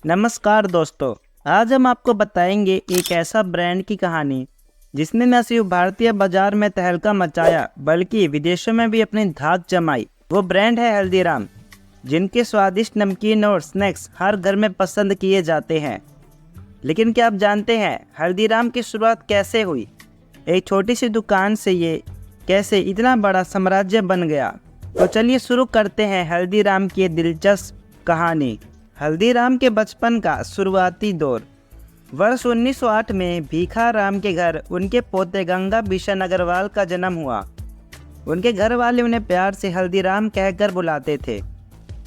नमस्कार दोस्तों। आज हम आपको बताएंगे एक ऐसा ब्रांड की कहानी जिसने न सिर्फ भारतीय बाजार में तहलका मचाया बल्कि विदेशों में भी अपनी धाक जमाई। वो ब्रांड है हल्दीराम, जिनके स्वादिष्ट नमकीन और स्नैक्स हर घर में पसंद किए जाते हैं। लेकिन क्या आप जानते हैं हल्दीराम की शुरुआत कैसे हुई? एक छोटी सी दुकान से ये कैसे इतना बड़ा साम्राज्य बन गया? तो चलिए शुरू करते हैं हल्दीराम की ये दिलचस्प कहानी। हल्दीराम के बचपन का शुरुआती दौर। वर्ष 1908 में भीखाराम के घर उनके पोते गंगा बिशन अग्रवाल का जन्म हुआ। उनके घर वाले उन्हें प्यार से हल्दीराम कहकर बुलाते थे।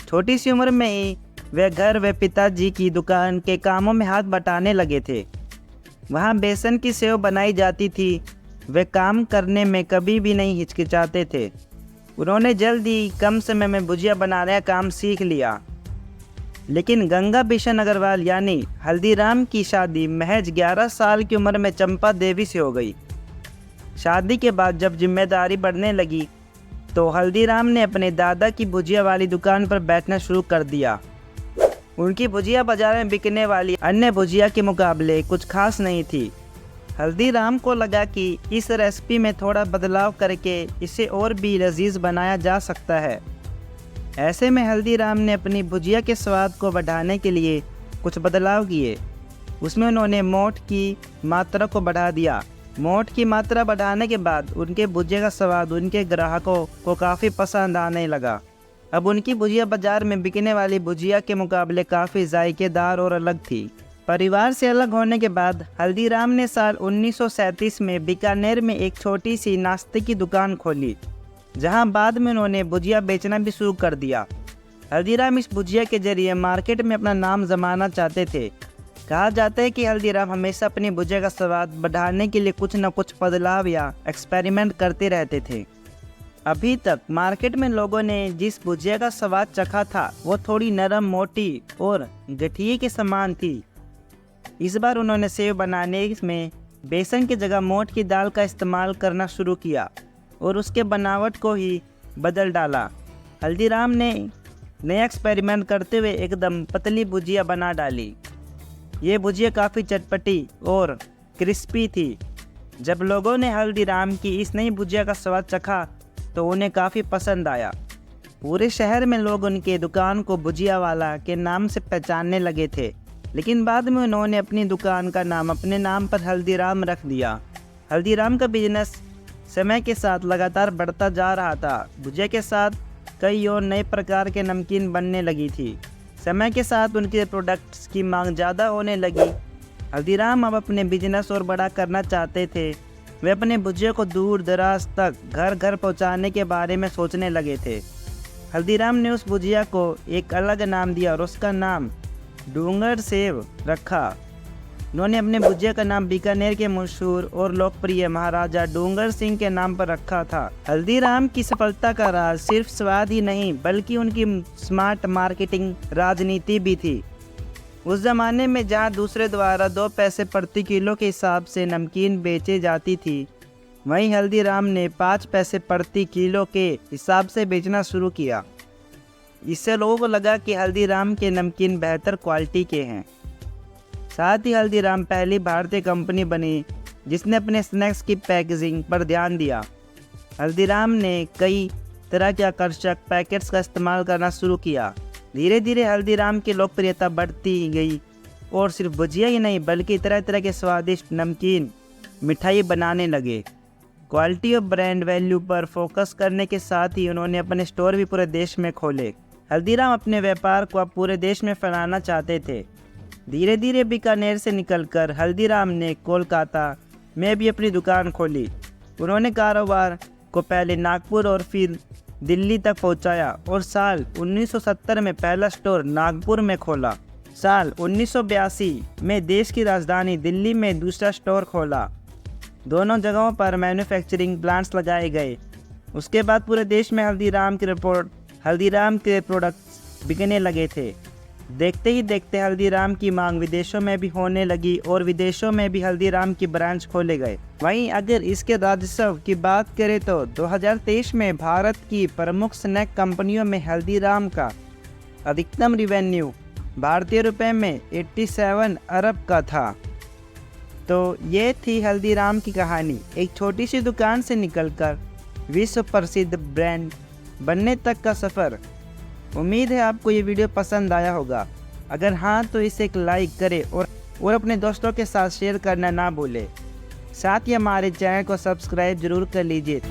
छोटी सी उम्र में ही वे घर व पिताजी की दुकान के कामों में हाथ बटाने लगे थे। वहाँ बेसन की सेव बनाई जाती थी। वे काम करने में कभी भी नहीं हिचकिचाते थे। उन्होंने जल्द ही कम समय में भुजिया बनाने का काम सीख लिया। लेकिन गंगा बिशन अग्रवाल यानी हल्दीराम की शादी महज 11 साल की उम्र में चंपा देवी से हो गई। शादी के बाद जब जिम्मेदारी बढ़ने लगी तो हल्दीराम ने अपने दादा की भुजिया वाली दुकान पर बैठना शुरू कर दिया। उनकी भुजिया बाजार में बिकने वाली अन्य भुजिया के मुकाबले कुछ खास नहीं थी। हल्दीराम को लगा कि इस रेसिपी में थोड़ा बदलाव करके इसे और भी लजीज बनाया जा सकता है। ऐसे में हल्दीराम ने अपनी भुजिया के स्वाद को बढ़ाने के लिए कुछ बदलाव किए। उसमें उन्होंने मोठ की मात्रा को बढ़ा दिया। मोठ की मात्रा बढ़ाने के बाद उनके भुजिया का स्वाद उनके ग्राहकों को काफ़ी पसंद आने लगा। अब उनकी भुजिया बाजार में बिकने वाली भुजिया के मुकाबले काफ़ी जायकेदार और अलग थी। परिवार से अलग होने के बाद हल्दीराम ने साल 1937 में बीकानेर में एक छोटी सी नाश्ते की दुकान खोली, जहां बाद में उन्होंने भुजिया बेचना भी शुरू कर दिया। हल्दीराम इस भुजिया के जरिए मार्केट में अपना नाम जमाना चाहते थे। कहा जाता है कि हल्दीराम हमेशा अपनी भुजिया का स्वाद बढ़ाने के लिए कुछ न कुछ बदलाव या एक्सपेरिमेंट करते रहते थे। अभी तक मार्केट में लोगों ने जिस भुजिया का स्वाद चखा था वो थोड़ी नरम, मोटी और गठिए के समान थी। इस बार उन्होंने सेव बनाने में बेसन की जगह मोठ की दाल का इस्तेमाल करना शुरू किया और उसके बनावट को ही बदल डाला। हल्दीराम ने नया एक्सपेरिमेंट करते हुए एकदम पतली भुजिया बना डाली। ये भुजिया काफ़ी चटपटी और क्रिस्पी थी। जब लोगों ने हल्दीराम की इस नई भुजिया का स्वाद चखा तो उन्हें काफ़ी पसंद आया। पूरे शहर में लोग उनके दुकान को भुजिया वाला के नाम से पहचानने लगे थे। लेकिन बाद में उन्होंने अपनी दुकान का नाम अपने नाम पर हल्दीराम रख दिया। हल्दीराम का बिजनेस समय के साथ लगातार बढ़ता जा रहा था। भुजिया के साथ कई और नए प्रकार के नमकीन बनने लगी थी। समय के साथ उनके प्रोडक्ट्स की मांग ज़्यादा होने लगी। हल्दीराम अब अपने बिजनेस और बड़ा करना चाहते थे। वे अपने भुजिया को दूर दराज तक घर घर पहुंचाने के बारे में सोचने लगे थे। हल्दीराम ने उस भुजिया को एक अलग नाम दिया और उसका नाम डूंगर सेव रखा। उन्होंने अपने भुजिया का नाम बीकानेर के मशहूर और लोकप्रिय महाराजा डूंगर सिंह के नाम पर रखा था। हल्दीराम की सफलता का राज सिर्फ स्वाद ही नहीं बल्कि उनकी स्मार्ट मार्केटिंग राजनीति भी थी। उस ज़माने में जहां दूसरे द्वारा 2 पैसे प्रति किलो के हिसाब से नमकीन बेचे जाती थी, वहीं हल्दीराम ने 5 पैसे प्रति किलो के हिसाब से बेचना शुरू किया। इससे लोगों को लगा कि हल्दीराम के नमकीन बेहतर क्वालिटी के हैं। साथ ही हल्दीराम पहली भारतीय कंपनी बनी जिसने अपने स्नैक्स की पैकेजिंग पर ध्यान दिया। हल्दीराम ने कई तरह के आकर्षक पैकेट्स का इस्तेमाल करना शुरू किया। धीरे धीरे हल्दीराम की लोकप्रियता बढ़ती गई और सिर्फ भुजिया ही नहीं बल्कि तरह तरह के स्वादिष्ट नमकीन मिठाई बनाने लगे। क्वालिटी और ब्रांड वैल्यू पर फोकस करने के साथ ही उन्होंने अपने स्टोर भी पूरे देश में खोले। हल्दीराम अपने व्यापार को अब पूरे देश में फैलाना चाहते थे। धीरे धीरे बीकानेर से निकलकर हल्दीराम ने कोलकाता में भी अपनी दुकान खोली। उन्होंने कारोबार को पहले नागपुर और फिर दिल्ली तक पहुंचाया और साल 1970 में पहला स्टोर नागपुर में खोला। साल 1982 में देश की राजधानी दिल्ली में दूसरा स्टोर खोला। दोनों जगहों पर मैन्युफैक्चरिंग प्लांट्स लगाए गए। उसके बाद पूरे देश में हल्दीराम के प्रोडक्ट्स बिकने लगे थे। देखते ही देखते हल्दीराम की मांग विदेशों में भी होने लगी और विदेशों में भी हल्दीराम की ब्रांच खोले गए। वहीं अगर इसके राजस्व की बात करें तो 2023 में भारत की प्रमुख स्नैक कंपनियों में हल्दीराम का अधिकतम रिवेन्यू भारतीय रुपए में 87 अरब का था। तो ये थी हल्दीराम की कहानी, एक छोटी सी दुकान से निकलकर विश्व प्रसिद्ध ब्रांड बनने तक का सफ़र। उम्मीद है आपको ये वीडियो पसंद आया होगा। अगर हाँ तो इसे एक लाइक करें और अपने दोस्तों के साथ शेयर करना ना भूलें। साथ ही हमारे चैनल को सब्सक्राइब जरूर कर लीजिए।